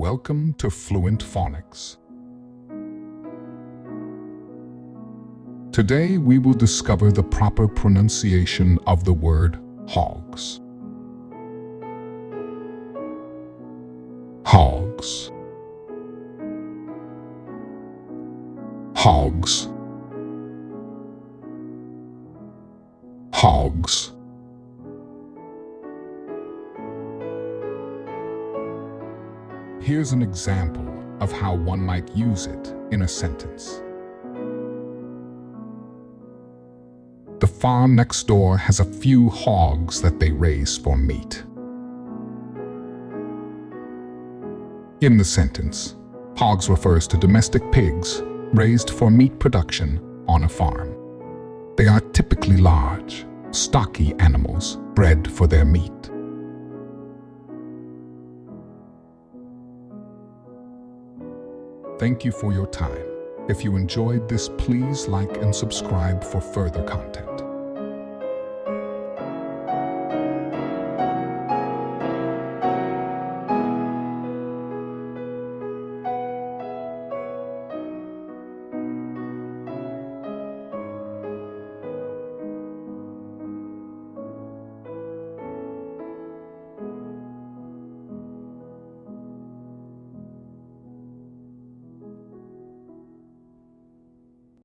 Welcome to Fluent Phonics. Today we will discover the proper pronunciation of the word hogs. Hogs. Hogs. Hogs. Here's an example of how one might use it in a sentence. The farm next door has a few hogs that they raise for meat. In the sentence, hogs refers to domestic pigs raised for meat production on a farm. They are typically large, stocky animals bred for their meat. Thank you for your time. If you enjoyed this, please like and subscribe for further content.